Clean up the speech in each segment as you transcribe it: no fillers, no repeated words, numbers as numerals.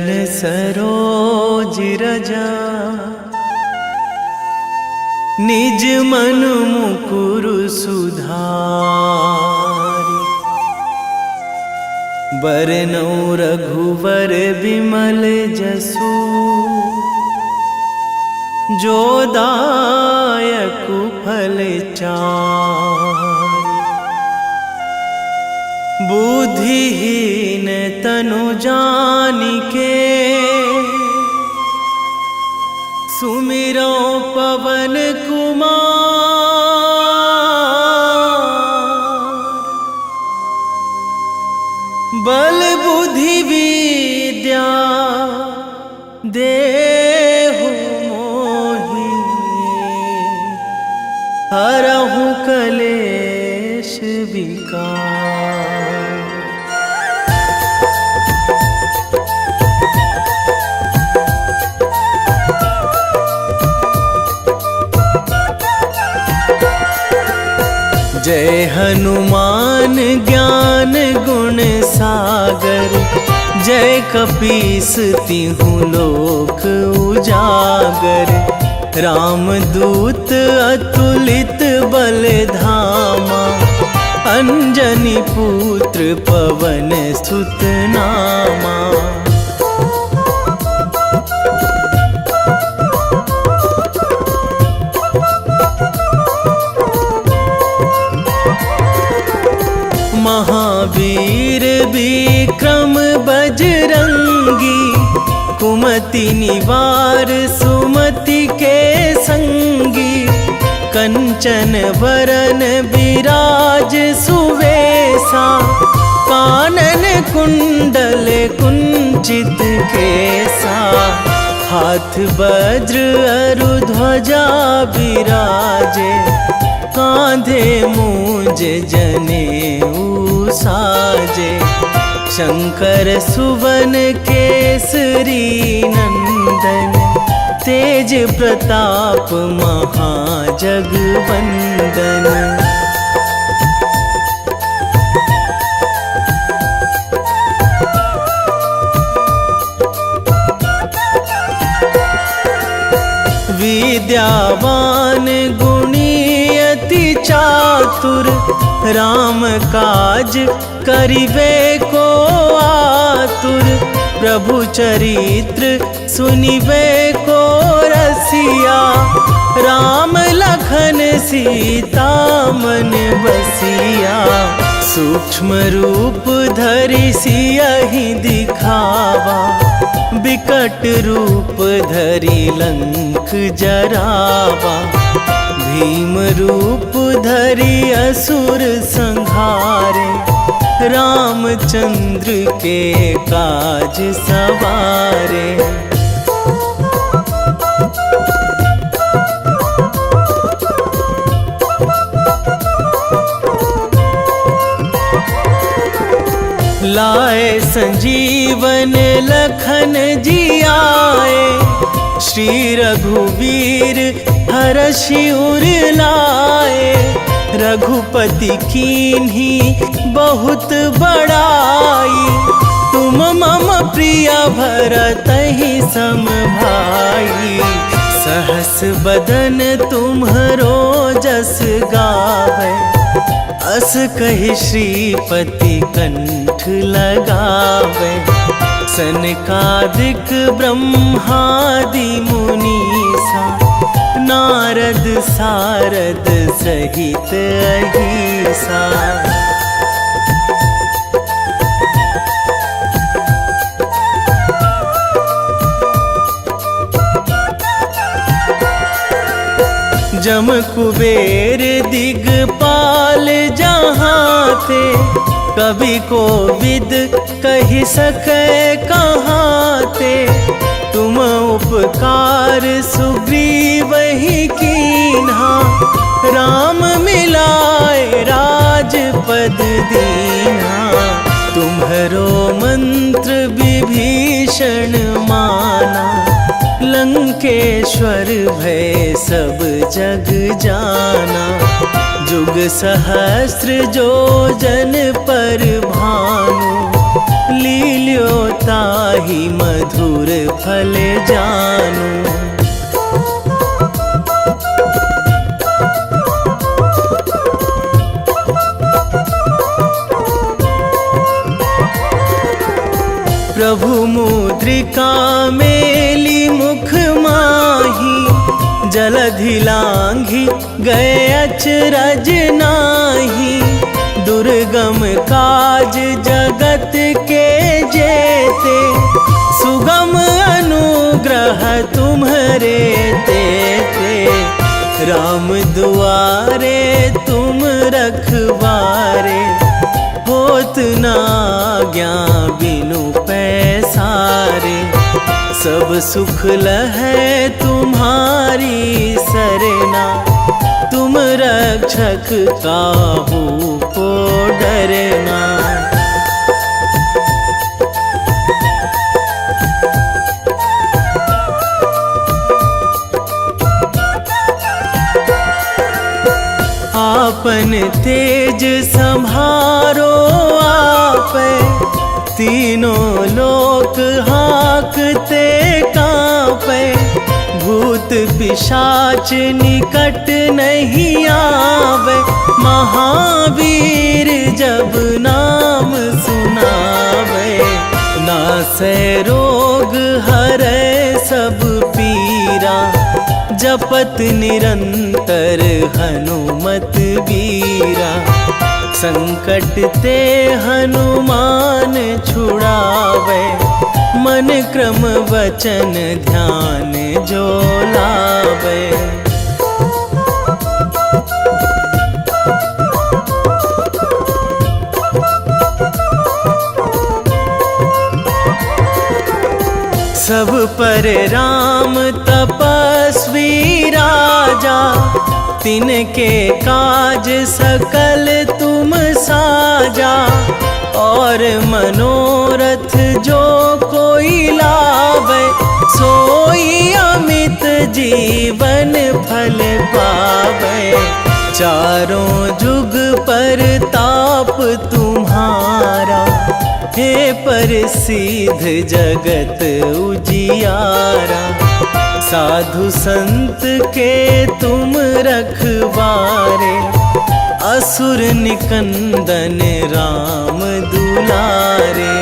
चरण सरोज रजा, निज मन मुकुर सुधारि। बरनौ रघुवर विमल जसु, जो दायक फल चारि। बुद्धिहीन तनु जानिके, सुमिरो पवन कुमार। बल बुद्धि विद्या देहु मोहि, हरहु कलेश विकार। जय हनुमान ज्ञान गुण सागर, जय कपीस तिहु लोक उजागर। रामदूत अतुलित बल धामा, अंजनी पुत्र पवन सुत नामा। महावीर विक्रम बजरंगी, कुमति निवार सुमति के संगी। कंचन वरन विराज सुवेशा, कानन कुंडल कुंचित केसा। हाथ वज्र अरु ध्वजा बिराजे, कांधे मूंज जनेऊ साजे। शंकर सुवन केसरी नंदन, तेज प्रताप महाजगवंदन। विद्यावान गुणी अति चातुर, राम काज करिबे को आतुर। प्रभु चरित्र सुनिबे को रसिया, राम लखन सीता मन बसिया। सूक्ष्म रूप धरि सियहि दिखावा, बिकट रूप धरि लंक जरावा। भीम रूप धरि असुर संहारे, रामचंद्र के काज सवारे। लाए संजीवन लखन जियाए, श्री रघुवीर हरषि उर लाए। रघुपति कीन्ही बहुत बड़ाई, तुम मम प्रिय भरतहि सम भाई। सहस बदन तुम्हरो जस गावै, अस कहि श्रीपति कंठ लगावै। सनकादिक ब्रह्मादि मुनीसा, नारद सारद सहित अहिसा। जम कुबेर दिगपाल जहाँ थे, कवि कोविद कहि सकै कहाँ ते। तुम उपकार सुग्रीवहि कीन्हा, राम मिलाए राजपद दीन्हा। तुम्हरो मंत्र विभीषण माना, लंकेश्वर भय सब जग जाना। जुग सहस्र जो जन पर भानु, लील्यो ताहि मधुर फल जानु। प्रभु मुद्रिका मेली मुख माही, जलधि लांघी गए अचरज नाही। दुर्गम काज जगत के जेते, सुगम अनुग्रह तुम्हरे तेते। राम दुआरे तुम रखवारे, होत ना आज्ञा बिनु पैसारे। सब सुख लहै तुम्हारी सरना, तुम रक्षक काहू को डरना। आपन तेज संभारो आपे, तीनों लोक हाकते कांपे। भूत पिशाच निकट नहीं आवे, महावीर जब नाम सुनावे। नासै रोग हरै सब पीरा, जपत निरंतर हनुमत वीरा। संकट ते हनुमान छुड़ावे, मन क्रम वचन ध्यान जो लावे। सब पर राम तपस्वी राजा, तिनके काज सकल तुम साजा। और मनोरथ जो कोई लावे, सोई अमित जीवन फल पावे। चारों जुग पर ताप तुम्हारा, हे प्रसिद्ध जगत उजियारा। साधु संत के तुम रखवारे, असुर निकंदन राम दुलारे।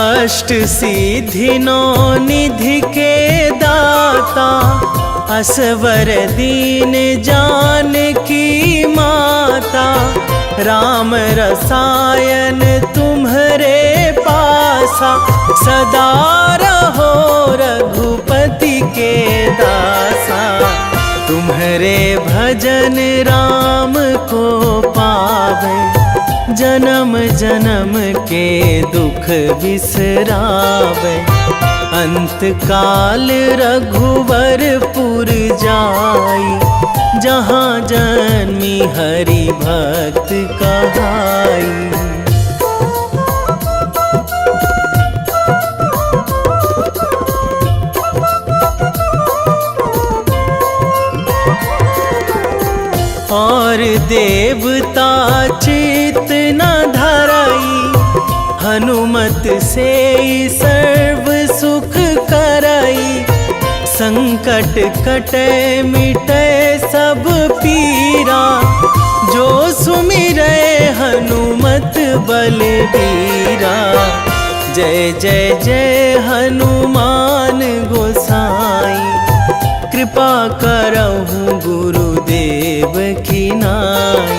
अष्ट सिद्धि नौ निधि के दाता, असवर दीन जानकी माता। राम रसायन तुम्हरे पासा, सदा रहो रघुपति के दासा। तुम्हरे भजन राम को पावे, जन्म जन्म के दुख बिसरावे। अंत काल रघुवरपुर जाई, जहाँ जन्मी हरि भक्त कहाई। और देवता चित न धराई, हनुमत से सर्व सुख कराई। संकट कटे मिटे सब पीरा, जो सुमिरै हनुमत बलबीरा। जय जय जय हनुमान गोसाई, कृपा करहु गुरुदेव की नाई।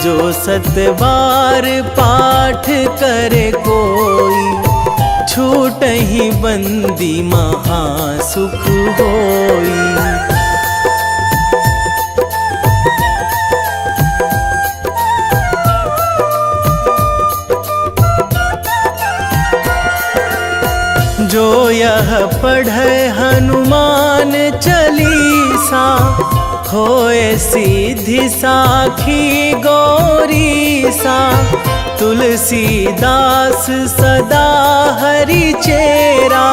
जो सतबार पाठ करे कोई, छूटहि बंदी महासुख होई। जो यह पढ़े हनुमान चालीसा, होए सीधी साखी गौरीसा। तुलसीदास सदा हरि चेरा,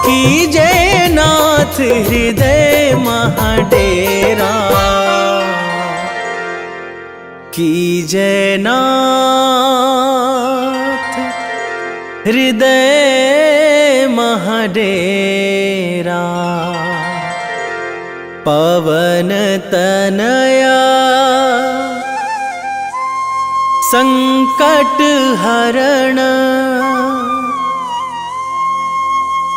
कीजे नाथ हृदय महाडेरा, कीजे नाथ हृदय महाडेरा। पवन तनया संकट हरण,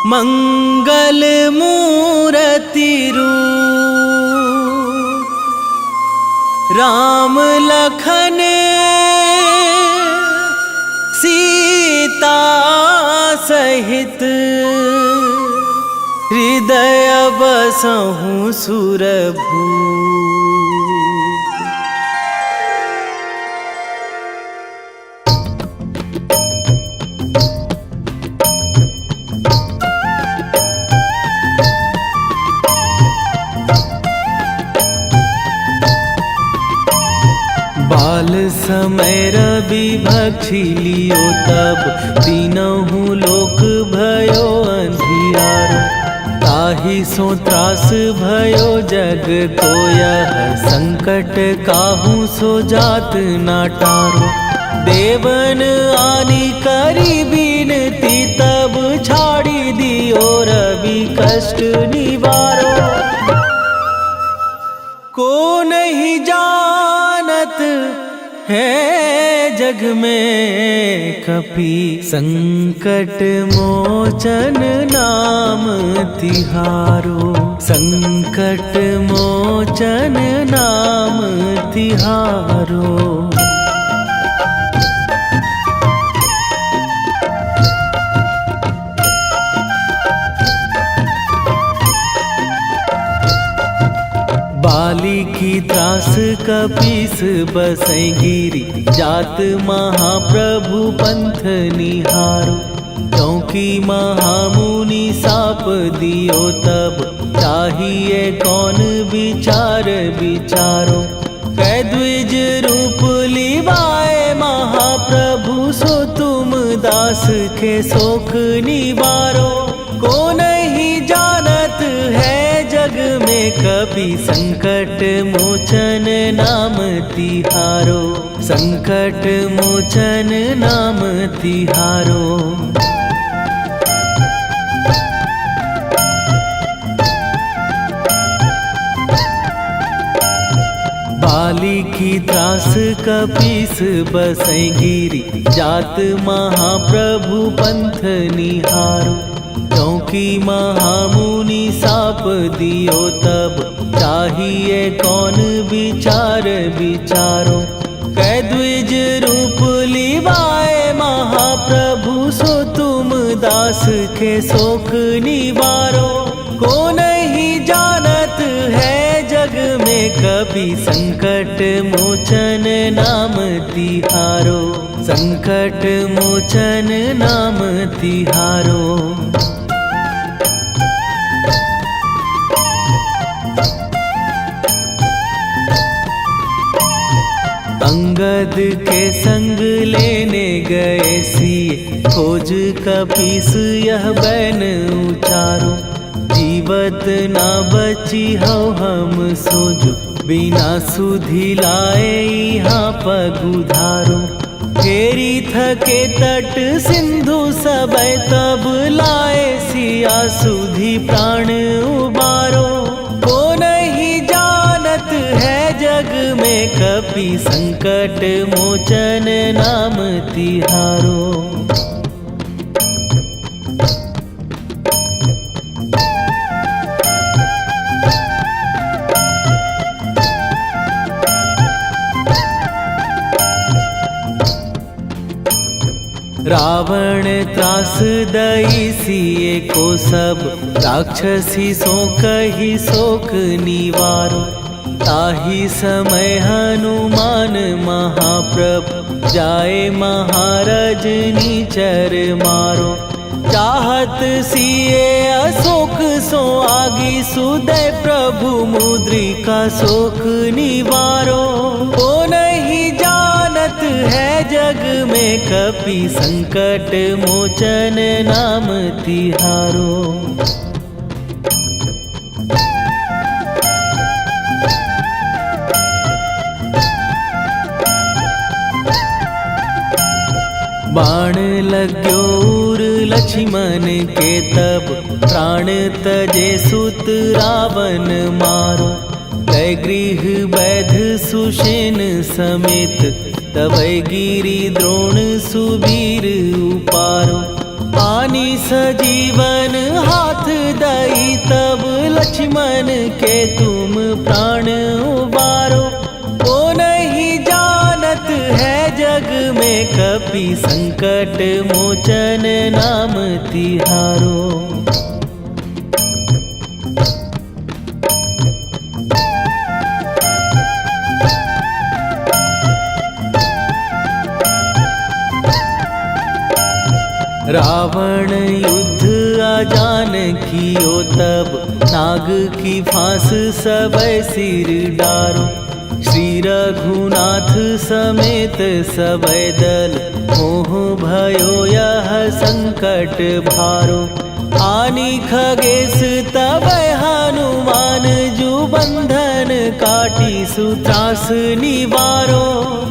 मंगल मूर्ति रूप, राम लखन सीता सहित, हृदय बसहु सुरभूप। बाल समय रवि भक्षी लियो तब, तीनहु लोक भयो अंधियारो। ताहि सो त्रास भयो जग को यह, संकट काहू सो जात ना टारो। देवन आनी करी बिनती तब, छाड़ी दियो रवि कष्ट निवारो। को नहीं जानत है जग में कपि, संकट मोचन नाम तिहारो। संकट मोचन नाम तिहारो। बाली की त्रास कपीस बसै गिरी, जात महाप्रभु पंथ निहारो। क्योंकि महामुनि साप दियो तब, चाहिए कौन विचार विचारो। कै द्विज रूप लिवाए महाप्रभु, सो तुम दास के शोक निवारो। को नहीं जानत है जग में कपि, संकट मोचन नाम तिहारो। संकट मोचन नाम तिहारो। बाली की त्रास कपीस बसै गिरी, जात महाप्रभु पंथ निहारो। क्योंकि महामुनि साप दियो तब, चाहिए कौन विचार विचारो। कै द्विज रूप लिवाए महाप्रभु, सो तुम दास के शोक निवारो। को नहीं जानत है जग में कपि, संकट मोचन नाम तिहारो। संकट मोचन नाम तिहारो। अंगद के संग लेने गए सिए, खोज कपीस यह बैन उचारो। जीवत ना बची हो हम सोजो, बिना सुधि लाए यहाँ पगुधारो। फेरी थके तट सिंधु सबय तब, लाए सिया सुधि प्राण उबारो। को नहीं जानत है जग में कपि, संकट मोचन नाम तिहारो। रावण त्रास दई सिए को सब, राक्षसी सो कही शोक निवारो। ताहि समय हनुमान महाप्रभु, जाए महाराज नीचर मारो। चाहत सिए अशोक सो आगी, सुदय प्रभु मुद्रिका शोक निवारो। को नहीं जानत है जग में कपि संकट मोचन नाम तिहारो। बाण लाग्यो उर लक्ष्मण के तब प्राण तजे सुत रावण मारो। कै गृह वैध सुषेण समेत तबै गिरि द्रोण सुबीर उपारो। आनी सजीवन हाथ दई तब लक्ष्मण के तुम प्राण उबारो। ओ नहीं जानत है जग में कपि संकट मोचन नाम तिहारो। रावण युद्ध आजान कियो तब नाग की फांस सबै सिर डारो। श्री रघुनाथ समेत सबै दल मोह भयो यह संकट भारो। आनी खगेश तबै हनुमान जु बंधन काटी सुत्रास निवारो।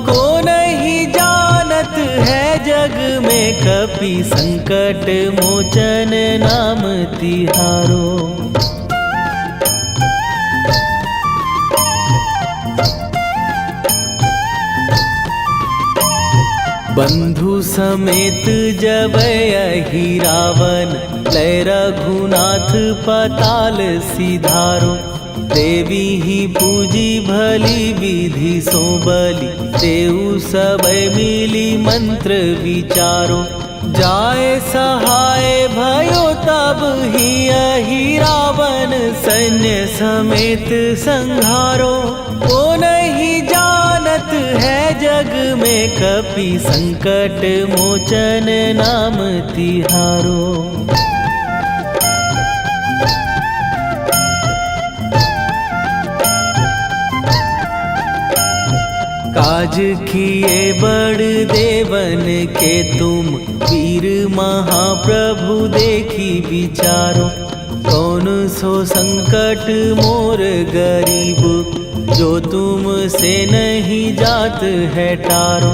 को नहीं जानत है जग में कपि संकट मोचन नाम तिहारो। बंधु समेत जबै अहि रावण लै रघुनाथ पताल सिधारो। देवी ही पूजी भली विधि सो बलि तेउ सबै मिली मंत्र विचारो। जाए सहाय भयो तब ही अहि रावण सैन्य समेत संहारो। ओ नहीं जानत है जग में कपि संकट मोचन नाम तिहारो। काज किए बड़ देवन के तुम वीर महाप्रभु देखी विचारो। कौन सो संकट मोर गरीब जो तुम से नहीं जात है टारो।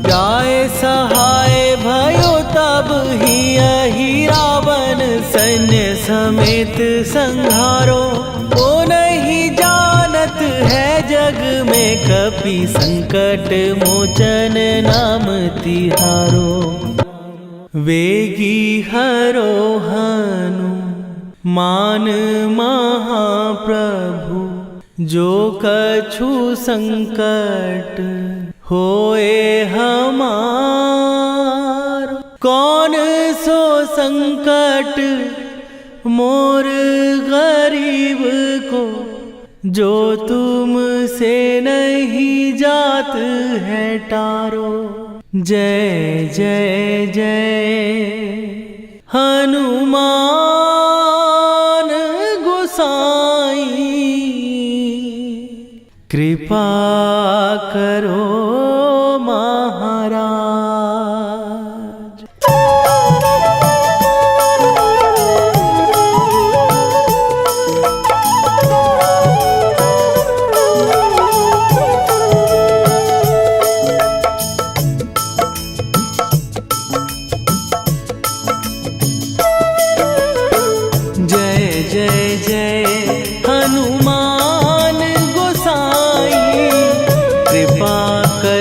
जाए सहाय भयो तब ही अहि रावण सैन्य समेत संहारो। ओ नहीं जानत है जग में कपि संकट मोचन नाम तिहारो। वेगी हरो हनु मान महाप्रभु जो कछु संकट होए हमार। कौन सो संकट मोर गरीब को जो तुम से नहीं जात है टारो। जय जय जय हनुमान गोसाई कृपा करो महाराज। कृपा कर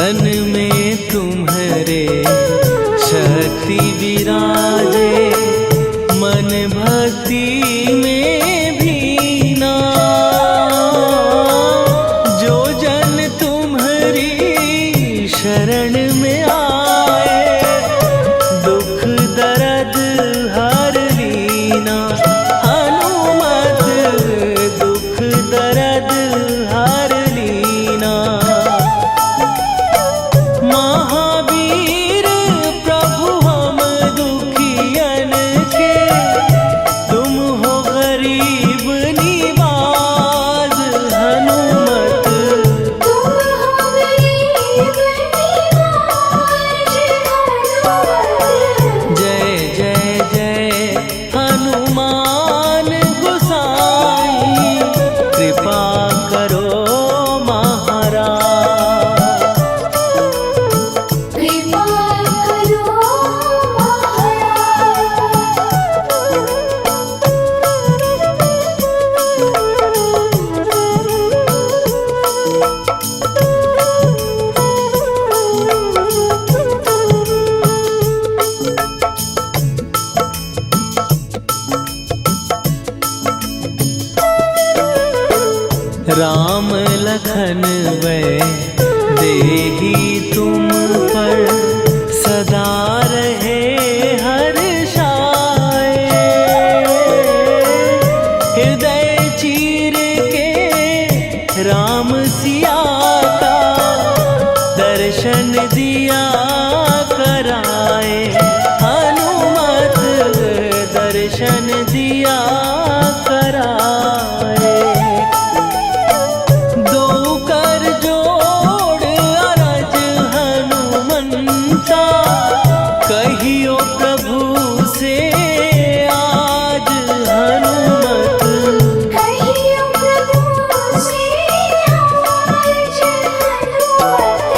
तन में तुम्हारे शक्ति विराजे, मन भक्ति में भीना। जो जन तुम्हारी शरण में आए, दुख दर्द हर लीना। हनुमत दुख दर्द हर लीना। महावीर प्रभु हम दुखियन के, तुम हो गरीब निवाज। हनुमत तुम हो गरीब निवाज। जय जय जय हनुमान गोसाई, कृपा करो महाराज। कृपा करो राम लखन वै देही तुम पर, सदा रहे हर्षाए। हृदय चीर के राम सिया का, दर्शन दिया कराए। हनुमत दर्शन दिया कराए। दो कर जोड़ अरज हनुमंता, कहियो प्रभु से आज। हनुमत कहियो प्रभु से आज। हनुमत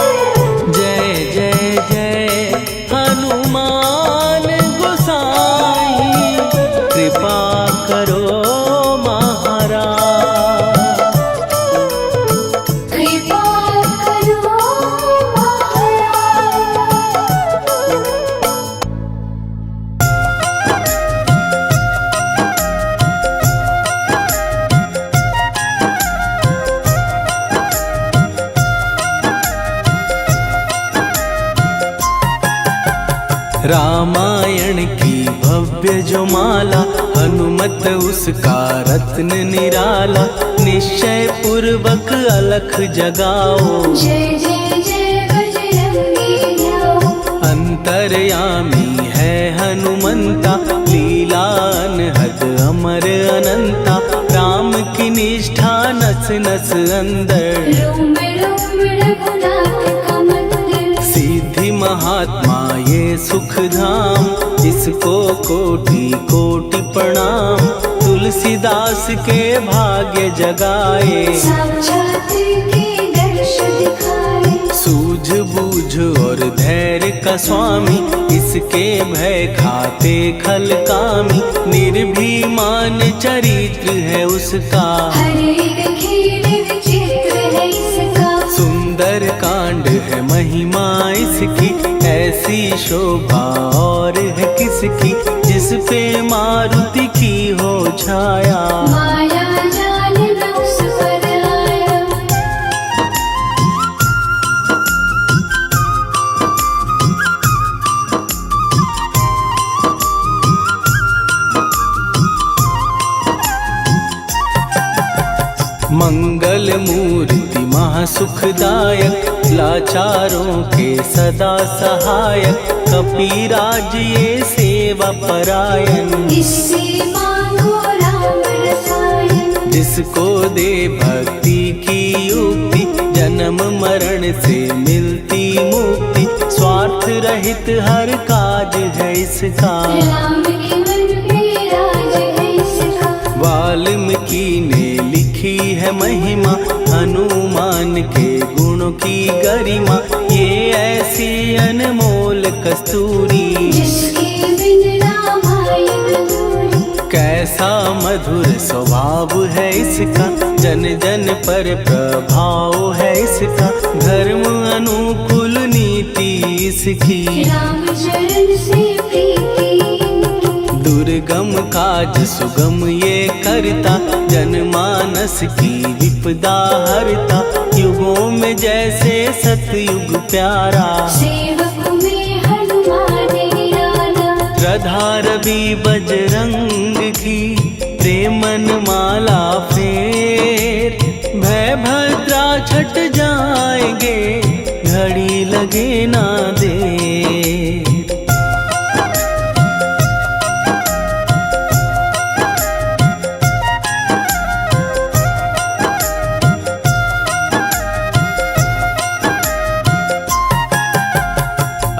जय जय जय हनुमान गोसाई, कृपा करो महाराज। कृपा करो महाराज। रामायण की भव्य जो माला, हनुमत उसका रत्न निराला। निश्चय पूर्वक अलख जगाओ, जय जय जय बजरंगी ध्याओ। अंतर्यामी है हनुमंता, लीला अनहद अमर अनंता। राम की निष्ठा नस नस अंदर, रोम रोम रघुनाथ का मंदिर। सिद्धि महात्मा ये सुख धाम, इसको कोटि कोटि प्रणाम। तुलसीदास के भाग्य जगाए, साक्षात के दर्श दिखाए। सूझ बूझ और धैर्य का स्वामी, इसके भय खाते खल कामी। निर्भीमान चरित्र है उसका, हर एक खेल विचित्र है इसका। सुंदर कांड है महिमा इसकी। ऐसी शोभा और है किसकी, जिस पे मारुति की हो छाया। माया जाल न उस पर आया। मंगल मूर्ति महासुखदायक, लाचारों के सदा सहायक। कपीराज ये सेवा परायण, इससे मांगो राम रसायन। जिसको दे भक्ति की युक्ति, जन्म मरण से मिलती मुक्ति। स्वार्थ रहित हर काज है इसका, राम के मन पे राज है इसका। वाल्मीकि ने लिखी है महिमा, हनुमान के गुणों की गरिमा। ये ऐसी अनमोल कस्तूरी, जिसके बिन रामायण अधूरी। कैसा मधुर स्वभाव है इसका, जन जन पर प्रभाव है इसका। धर्म अनुकूल नीति इसकी, राम चरण से प्रीति इनकी। दुर्गम काज सुगम ये करता, जनमानस की विपदा हरता। युगों में जैसे सतयुग प्यारा, सेवक में हनुमान निराला। श्रद्धा रवि बजरंग की, प्रेमन माला फेर। भय भद्रा छट जाएंगे, घड़ी लगे ना देर।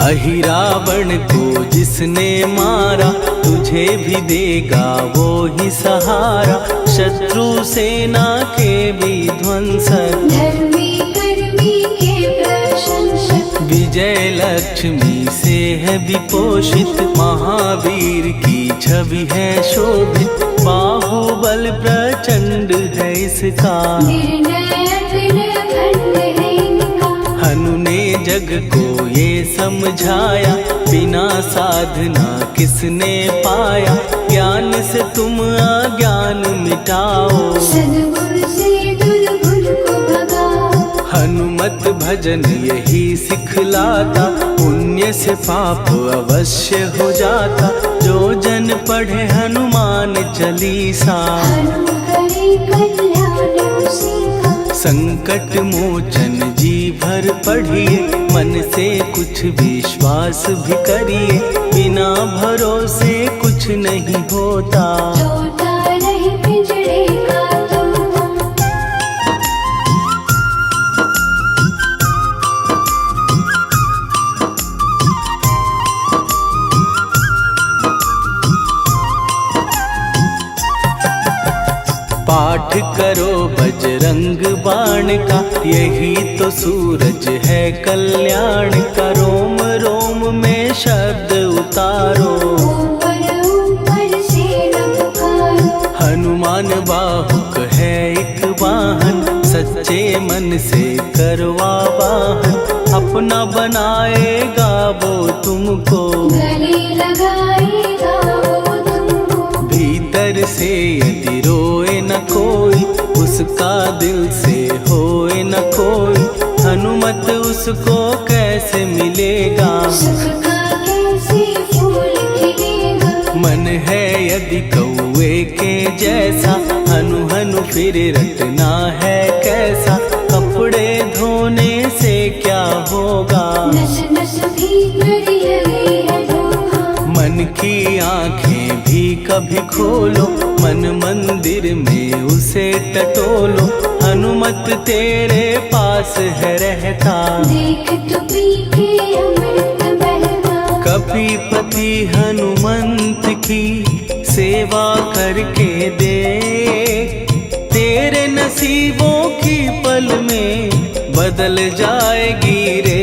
अहि रावण को जिसने मारा, तुझे भी देगा वो ही सहारा। शत्रु सेना के विध्वंसक, धर्मी कर्मी के प्रशंसक। विजय लक्ष्मी से है विपोषित, महावीर की छवि है शोभित। बाहुबल प्रचंड है इसका, निर्णय अखंड है इनका। हनु ने जग को ये समझाया, बिना साधना किसने पाया। ज्ञान से तुम अज्ञान मिटाओ, सद्गुरु से दुर्गुण को भगाओ। हनुमत भजन यही सिखलाता, पुण्य से पाप अवश्य हो जाता। जो जन पढ़े हनुमान चालीसा, हनु करे कल्याण उसी का। संकट मोचन जी भर पढ़िए, मन से कुछ विश्वास भी करिए। बिना भरोसे कुछ नहीं होता, तोता रहे पिंजड़े का तोता। पाठ करो बजरंग बाण का, यही तो सूरज है कल्याण का। रोम रोम में शब्द उतारो, ऊपर ऊपर से न पुकारो। हनुमान बाहुक है एक वाहन, सच्चे मन से करवा वाहन। अपना बनाएगा वो तुमको, गले लगाएगा वो तुमको। भीतर से यदि रोए न कोई, उसका दिल से होए न कोई। हनुमत उसको कैसे मिलेगा, सुख का कैसे फूल खिलेगा। मन है यदि कौए के जैसा, हनु हनु फिर रटना है कैसा। कपड़े धोने से क्या होगा, नस नस भीतर यही है धोखा। मन की आंखें भी कभी खोलो, मन मंदिर में उसे टटोलो। हनुमत तेरे पास है रहता, देख तो पी के अमृत बहता। कपीपति हनुमंत की सेवा करके देख। तेरे नसीबों की पल में बदल जाएगी रे।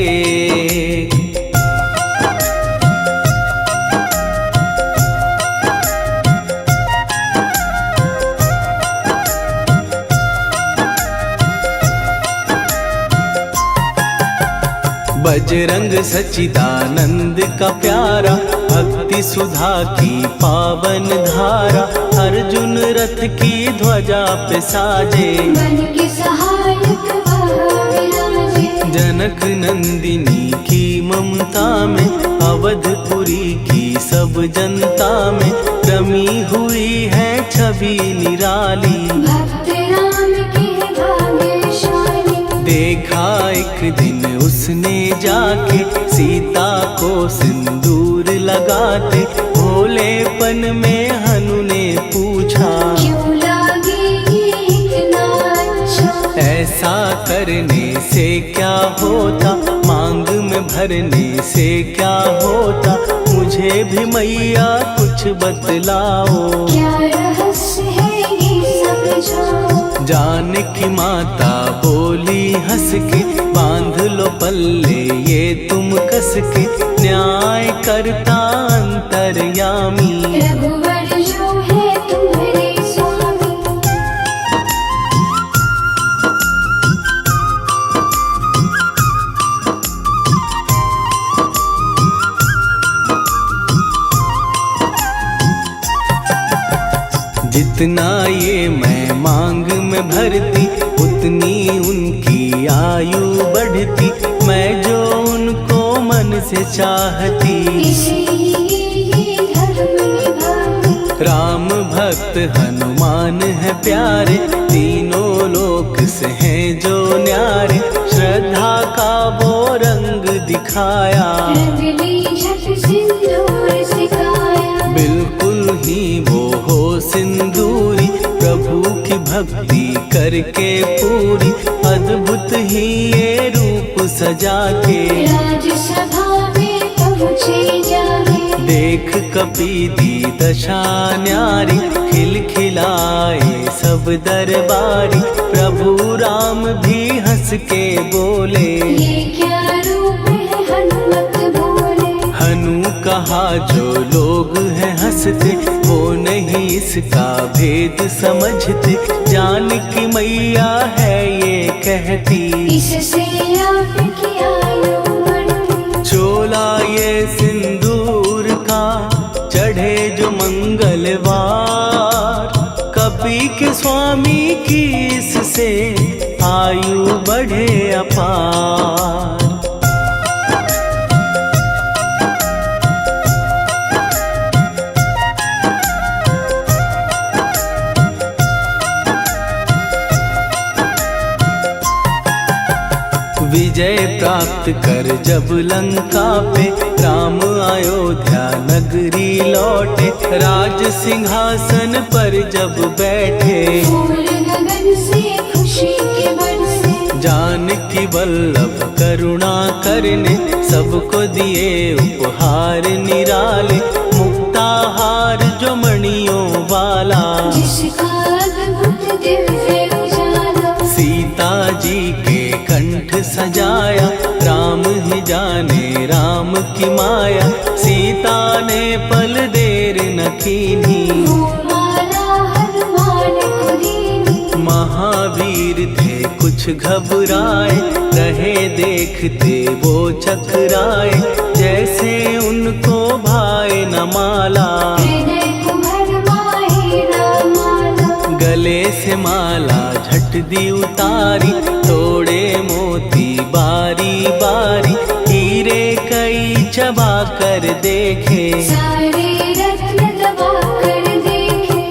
बजरंग सच्चिदानंद का प्यारा, भक्ति सुधा की पावन धारा। अर्जुन रथ की ध्वजा पे साजे, मन के सहायक वह विराजे। जनक नंदिनी की ममता में, अवधपुरी की सब जनता में। रमी हुई है छवि निराली, भक्त राम के भाग्यशाली। देखा एक दिन उसने जाके, सीता को सिंदूर लगाते। भोलेपन में हनु ने पूछा, क्यों लागे ये इतना अच्छा। ऐसा करने से क्या होता, मांग में भरने से क्या होता। मुझे भी मैया कुछ बतलाओ, क्या रहस्य है ये समझाओ। जानकी माता बोली हंस के, बांध लो पल्ले ये तुम कस के। न्याय करता अंतर्यामी, रघुवर जो है तुम्हारे स्वामी। जितना ये मैं मांग में भरती उतनी उनकी आयु बढ़ती। मैं जो उनको मन से चाहती इसलिए धर्म निभाती। राम भक्त हनुमान है प्यारे, तीनों लोक से हैं जो न्यारे। श्रद्धा का वो रंग दिखाया, रंग ली झट सिंदूर सिखाया। बिल्कुल ही वो हो सिंदूरी, प्रभु की भक्ति करके पूरी। अद्भुत ही ये रूप सजा के राजसभा में पहुँचे जाके। देख कपीदी दशा न्यारी, खिलखिलाए सब दरबारी। प्रभु राम भी हंस के बोले, ये क्या रूप है हनुमत बोले। हनु कहा जो लोग हैं हंसते, वो नहीं इसका भेद समझते। जान की मैया है ये कहती, इससे आपकी आयु बढ़ती। चोला ये सिंदूर का चढ़े जो मंगलवार। कपी के स्वामी की इससे आयु बढ़े अपार। विजय प्राप्त कर जब लंका पे, राम अयोध्या नगरी लौटे। राज सिंहासन पर जब बैठे, फूल गगन से खुशी के बरसे। जानकी वल्लभ करुणा करने, सबको दिए उपहार निराले। मुक्ताहार जो मणियों वाला, जिसका अद्भुत दिव्य उजाला। सीता जी के कंठ सजाया, राम ही जाने राम की माया। सीता ने पल देर न कीन्ही, वो माला हनुमान को दीनी। महावीर थे कुछ घबराए, रहे देखते वो चकराए। जैसे उनको भाए न माला, हृदय को भरमाए न माला। गले से माला झट दी उतारी, तोड़े मोती बारी बारी। हीरे कई चबा कर देखे, सारे रत्न दबा कर देखे।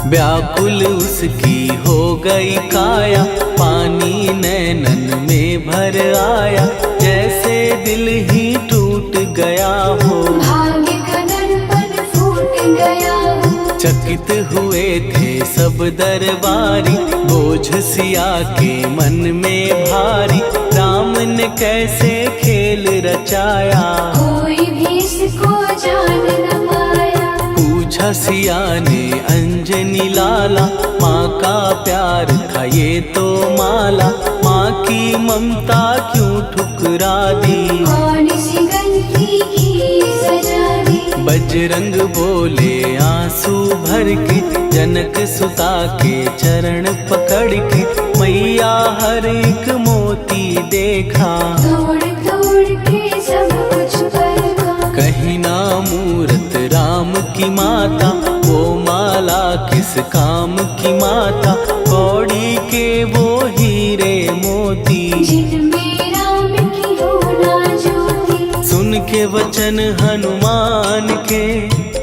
व्याकुल उसकी हो गई काया, पानी नैनन में भर आया। जैसे दिल ही टूट गया हो, भाग्य का दर्पण फूट गया हो। चकित हुए थे सब दरबारी, बोझ सिया के मन में भारी। राम ने कैसे खेल रचाया, कोई भी इसको जान न पाया। पूछा सिया ने अंजनी लाला, माँ का प्यार था ये तो माला। माँ की ममता क्यों ठुकरा दी, कौन सी गलती की सजा दी। बजरंग बोले आंसू भर के, जनक सुता के चरण पकड़ के। मैया हर एक मोती देखा, तोड़ तोड़ के सब कुछ परखा। कहीं ना मूरत राम की माता, वो माला किस काम की माता। कौड़ी के वो हीरे मोती, जिनमें राम की होना ज्योति। सुन के वचन हनुमान के,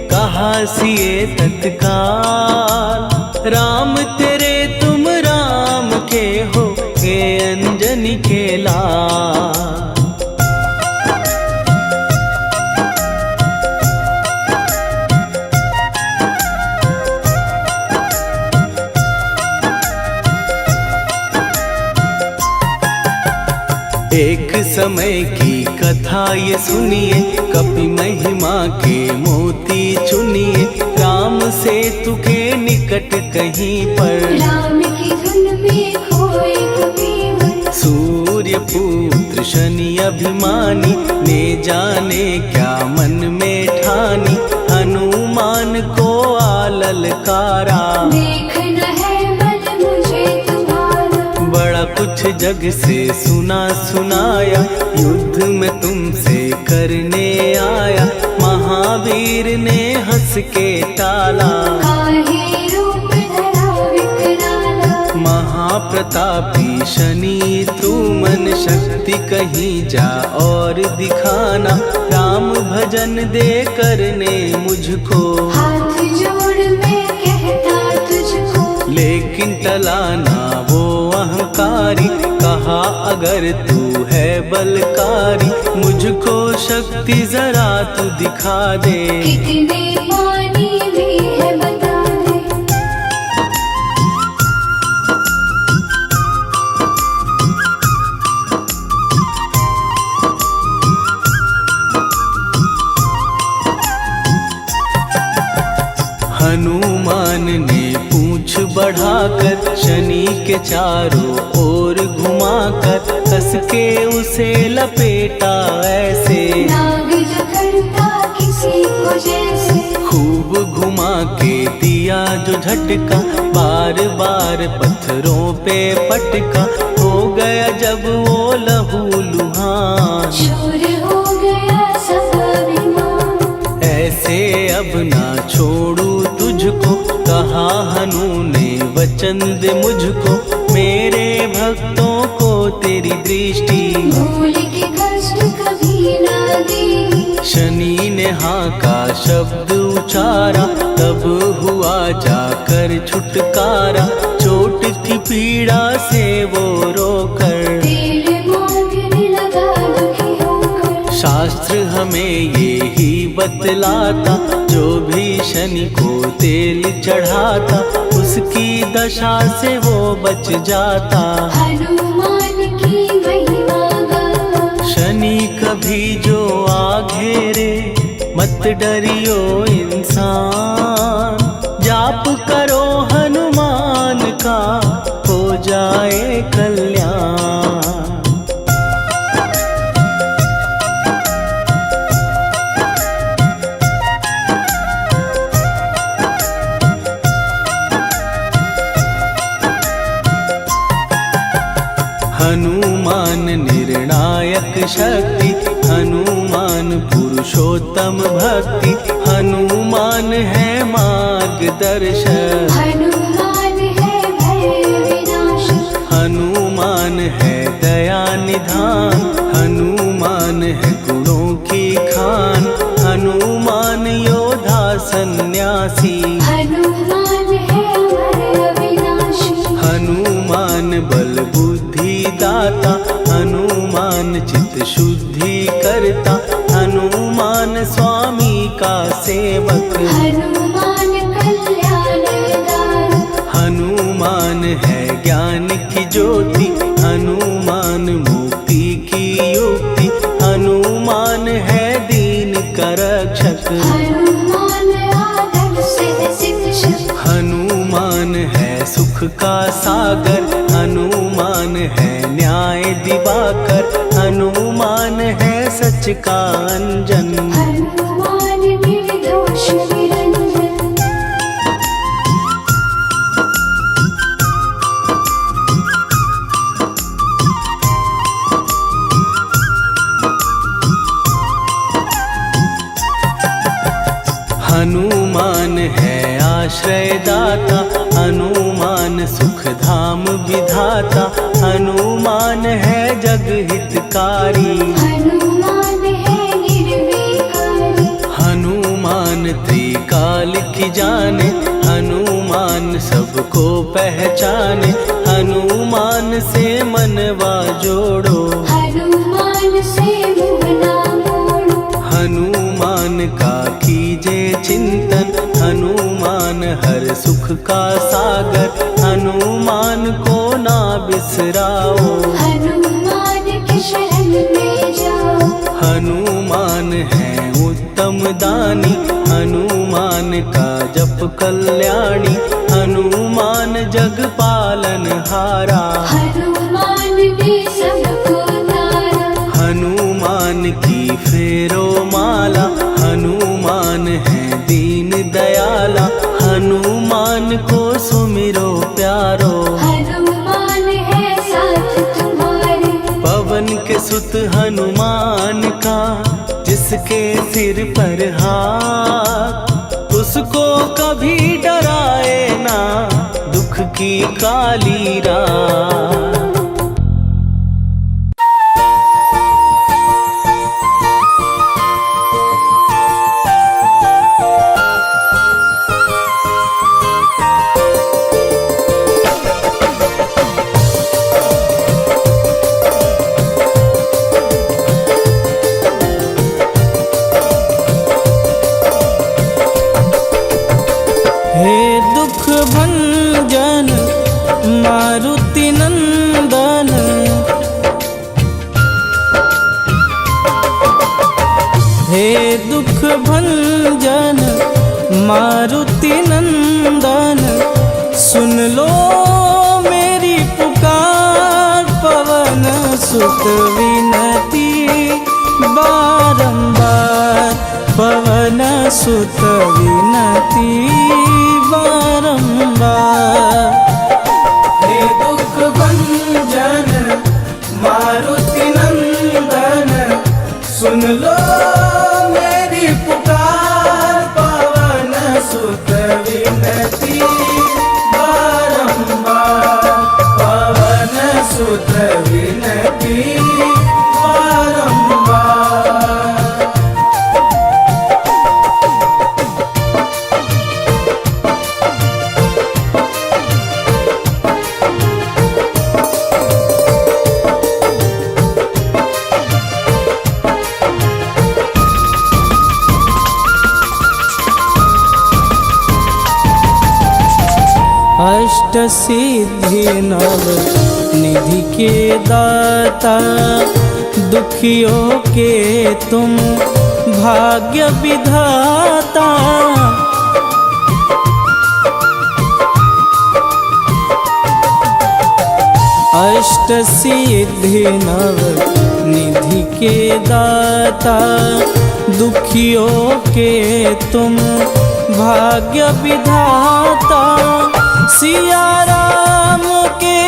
कहा सिए तत्काल। राम तेरे तुम राम के हो, ये अंजनी के लाल। एक समय की कथा ये सुनिए, कपि महिमा के मोती चुनिए। राम सेतु के निकट कहीं पर, राम की धुन में खोए कबीर। सूर्य पुत्र शनि अभिमानी, ने जाने क्या मन में ठानी। हनुमान को आ ललकारा, देखना है बल कुछ जग से सुना सुनाया, युद्ध में तुमसे करने आया। महावीर ने हंस के टाला, काहे रूप धरा विकराला। महाप्रतापी शनि तू मन शक्ति कहीं जा और दिखाना। राम भजन दे करने मुझको, हाथ जोड़ मैं कहता तुझको। लेकिन टला ना वो अहंकारी, कहा अगर तू है बलकारी, मुझको शक्ति जरा तू दिखा दे। कितने पानी भी है बता दे। हनुमान ने पूंछ बढ़ाकर शनि के चारों ओर घुमाकर, कस के उसे लपेटा ऐसे। नाग जो करता किसी को जैसे, खूब घुमा के दिया जो झटका, बार बार पत्थरों पे पटका। हो गया जब वो लहू लुहान, चूर हो गया सब अभिमान। ऐसे अब ना छोड़ू तुझको, कहा हनु ने वचन दे मुझको। मेरे भक्तों को तेरी दृष्टि, भूल के कष्ट कभी ना दी। शनि ने हाँ का शब्द उचारा, तब हुआ जाकर छुटकारा। चोट की पीड़ा से वो रोकर, तेल मांगने लगा दुखी होकर। शास्त्र हमें ये ही बतलाता, जो भी शनि को तेल चढ़ाता, उसकी दशा से वो बच जाता। हनुमान की महिमा गाता, शनि कभी जो आ घेरे, मत डरियो इंसान। जाप करो हनुमान का, हो जाए कल्याण। हनुमान निर्णायक शक्ति, हनुमान पुरुषोत्तम भक्ति। हनुमान है मार्गदर्शक, हनुमान है भय विनाशक। हनुमान है दया निधान, हनुमान है गुणों की खान। हनुमान योद्धा सन्यासी, हनुमान है अमर अविनाशी। हनुमान बल बुद्धि दाता, हनुमान चित्त शुद्धि करता। हनुमान स्वामी का सेवक, हनुमान कल्याणदान। हनुमान है ज्ञान की ज्योति, हनुमान मुक्ति की युक्ति। हनुमान है दीन का रक्षक, हनुमान आदर से शिक्षक। हनुमान है सुख का सागर, हनुमान है न्याय दिवाकर। हनुमान है सच का अंजन, हनुमान निर्दोष निरंजन। हनुमान है आश्रय दाता, हनुमान सुख धाम विधाता। हनुमान है जग हितकारी, हनुमान है निर्विकारी। हनुमान त्रिकाल की जाने, हनुमान सबको पहचाने। हनुमान से मनवा जोड़ो, हनुमान से मुँह ना मोड़ो। हनुमान का कीजे चिंतन, हनुमान हर सुख का सागर। हनुमान को ना बिसराओ, हनुमान की शरण में जाओ। हनुमान है उत्तम दानी, हनुमान का जप कल्याणी। हनुमान जग पालन हारा, हनुमान ने सबको तारा। हनुमान की फेरो माला, हनुमान है दीन दयाला। हनुमान को सुमिरो प्यारो, हनुमान है साथ हनुमान का, जिसके सिर पर हाथ, उसको कभी डराए ना दुख की काली रात। हे दुख भंजन मारुति नंदन, हे दुख भंजन मारुति नंदन, सुन लो मेरी पुकार, पवन सुत विनती बारंबार, पवन सुत विनती बारंबार। हे दुख भंजन मारुति नंदन, सुन लो मेरी पुकार, पवन सुत विनती बारंबार, पवन सुत विनती बारंबार। अष्ट सिद्धि नव निधि के दाता, दुखियों के तुम भाग्य विधाता। अष्ट सिद्धि नव निधि के दाता, दुखियों के तुम भाग्य विधाता। सिया राम के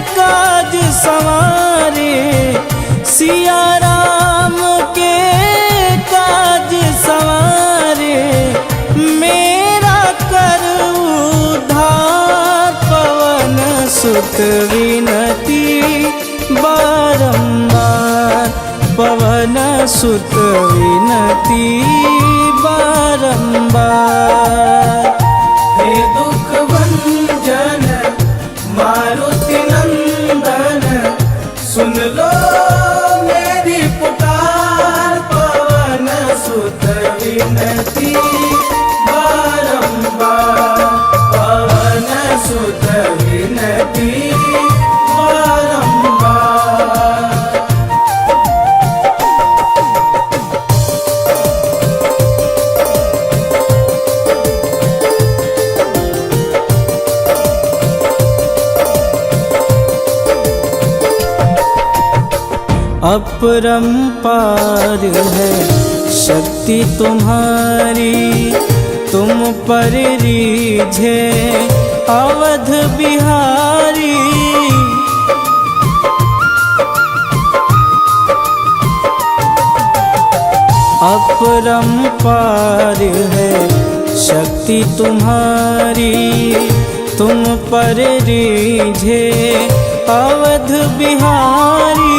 काज संवारे, सिया राम के काज संवारे, मेरा कर उद्धार, पवन सुत विनती बारंबार, पवन सुत विनती बारंबार। हे दुख भंजन मारुति नंदन, सुन लो मेरी पुकार, पवन सुत विनती बारंबार, पवन सुत विनती बारंबार। अपरंपार है शक्ति तुम्हारी, तुम पर रीझे अवध बिहारी। अपरंपार है शक्ति तुम्हारी, तुम पर रीझे अवध बिहारी।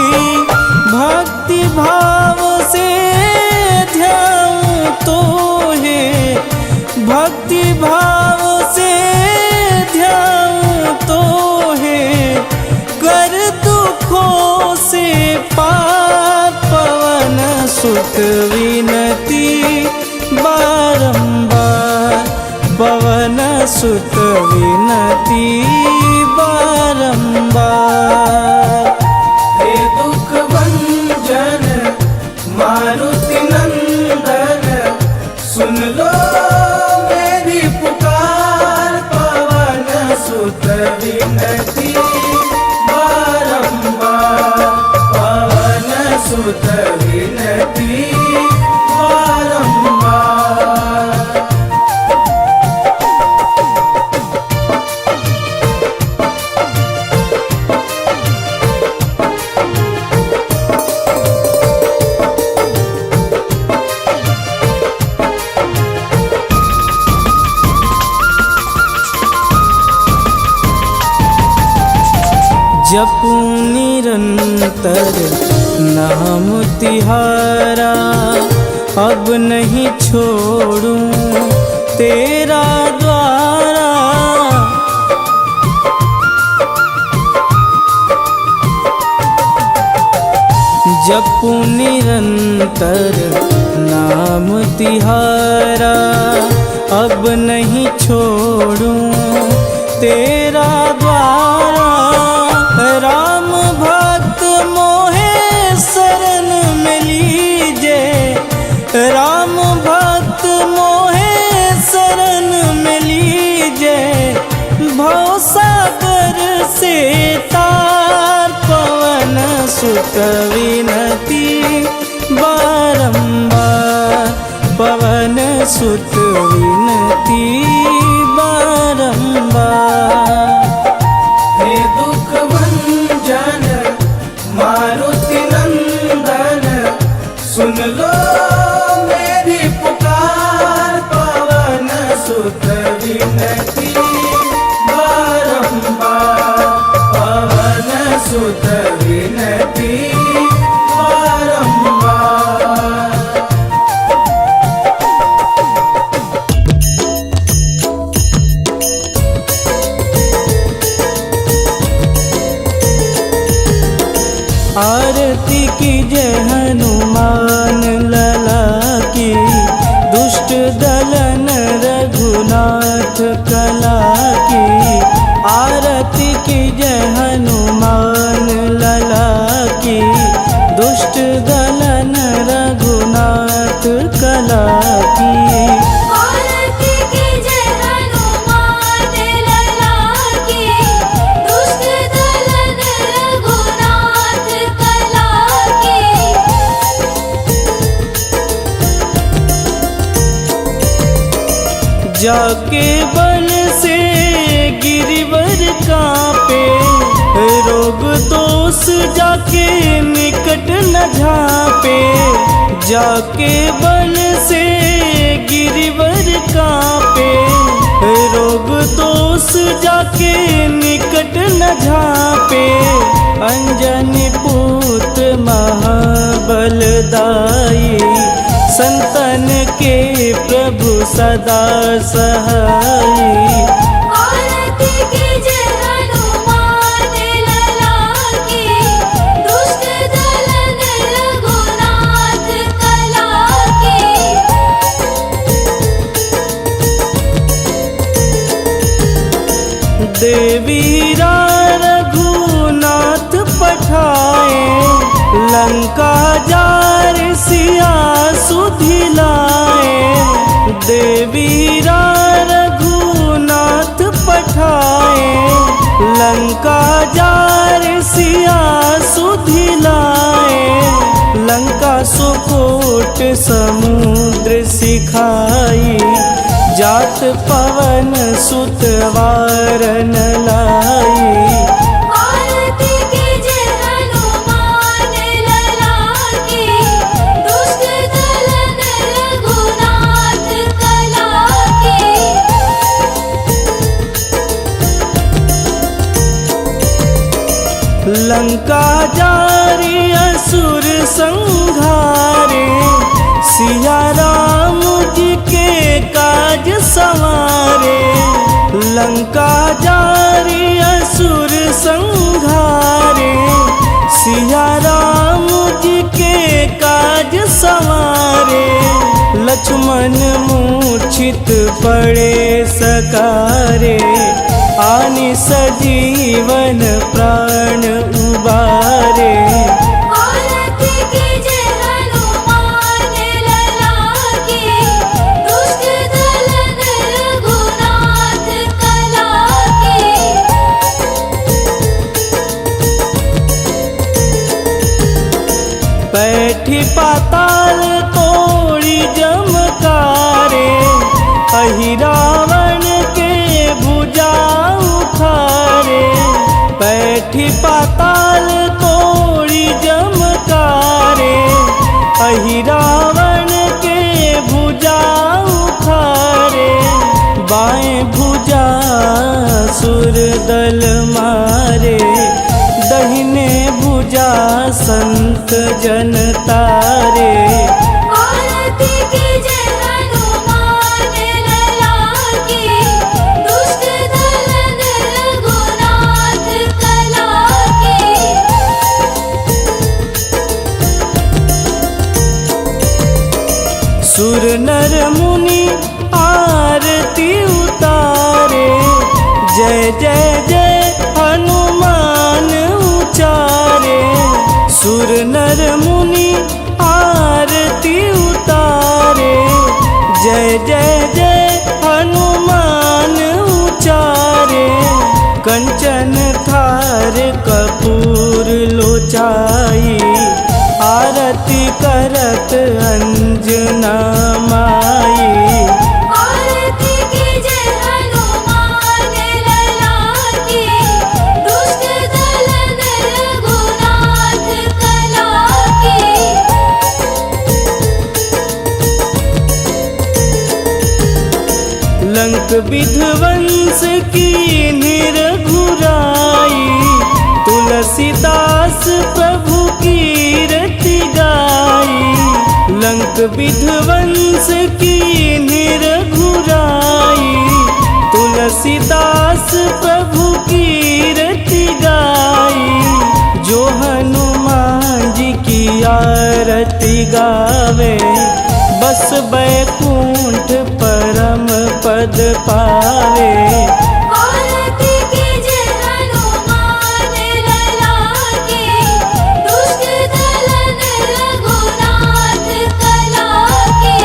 भक्ति भाव से ध्याऊं तो है, भक्ति भाव से ध्याऊं तो है, कर दुखों से पार, पवन सुत विनती बारंबार, पवन सुत विनती बारंबार। हे दुख भंजन मारुति नंदन, सुन लो मेरी पुकार, पवन सुत विनती बारंबार, पवन सुत विनती बारंबार। जपू निरंतर नाम तिहारा, अब नहीं छोड़ूं तेरा द्वारा। जपू निरंतर नाम तिहारा, अब नहीं छोड़ूं तेरा द्वारा। राम भक्त मोहे शरण में लीजे, राम भक्त मोहे शरण में लीजे। भव सागर से तार पवन सुत विनती बारंबार, पवन सुत विनती बारंबार। हे दुख भंजन मारुति नंदन, सुन लो मेरी पुकार। पवन सुत विनती बारंबार, पवन सुत विनती बारंबार। आरती की जय हनुमान लला की, दुष्ट दलन रघुनाथ कला की। आरती की जय हनुमान लला की, दुष्ट दलन रघुनाथ कला की। आरती की जय हनुमान लला की, दुष्ट दलन रघुनाथ कला की। जाके बन से गिरिवर कांपे, रोग दोष जाके निकट न झांपे। जाके बन से गिरिवर कांपे, रोग दोष जाके निकट न झांपे। अंजनी पूत महाबलदाई, संतन के प्रभु सदा सहाई। आरती की जय हनुमान लला की, दुष्ट दलन रघुनाथ कला की। देवी रघुनाथ पठाए, लंका जार सिया सुधिलाए। देवी रघुनाथ पठाए, लंका जार सिया सुधिलाए। लंका सुकोट समुद्र सिखाई, जात पवन सुत वारन लाई। आरती की जय हनुमान लला की, दुष्ट दलन रघुनाथ कला की। लंका जारी असुर संहारे, सिया राम जी के काज संवारे। लंका जारी असुर संहारे, सिया राम जी के काज संवारे। लक्ष्मण मूर्छित पड़े सकारे, आनि सजीवन प्राण उबारे। आरती की जय हनुमान लला की, दुष्ट दलन रघुनाथ कला की। बैठी पाताल तोड़ी जमकारे, अहि रावण के भुजा उखारे। बैठी पाताल तोड़ी जमकारे, अहि रावण के भुजा उखारे। बाएं भुजा सुर दल मारे, पूजा संत जन तारे। आरती कीजे हनुमान लला की, दुष्ट दलन रघुनाथ कला की। सुर नर मुनि आरती उतारे, जय जय जय हनुमान उचारे। सुर नर मुनि आरती उतारे, जय जय जय हनुमान उचारे। कंचन थार कपूर लोचाई, आरती करत अंजना माई। आरती कीजे हनुमान लला की, दुष्ट दलन रघुनाथ कला की। लंक विध्वंस की निरघुराई, तुलसीदास प्रभु कीरति गाई। लंक विध्वंस की निरघुराई, तुलसीदास प्रभु कीरति गाई। जो हनुमान जी की आरती गावे, बस बैकुंठ परम पद पावे। आरती कीजे हनुमान लला की, दुष्ट दलन रघुनाथ कला की।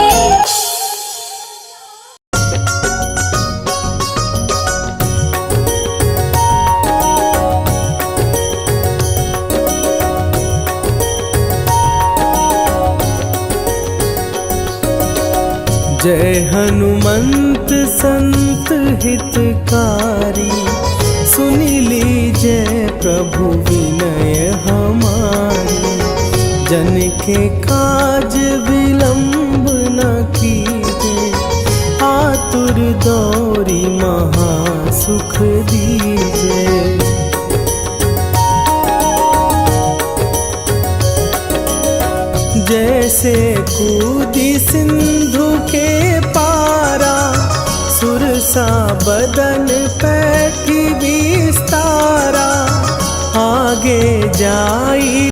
जय हनुमंत संत हितकारी, सुनि लीजय प्रभु विनय हमारी। जन के काज विलंब न कीजे, आतुर दौरी महा सुख दीजे। जैसे कूदी सिंधु के पारा, सुरसा बदन पैठी विस्तारा। आगे जाई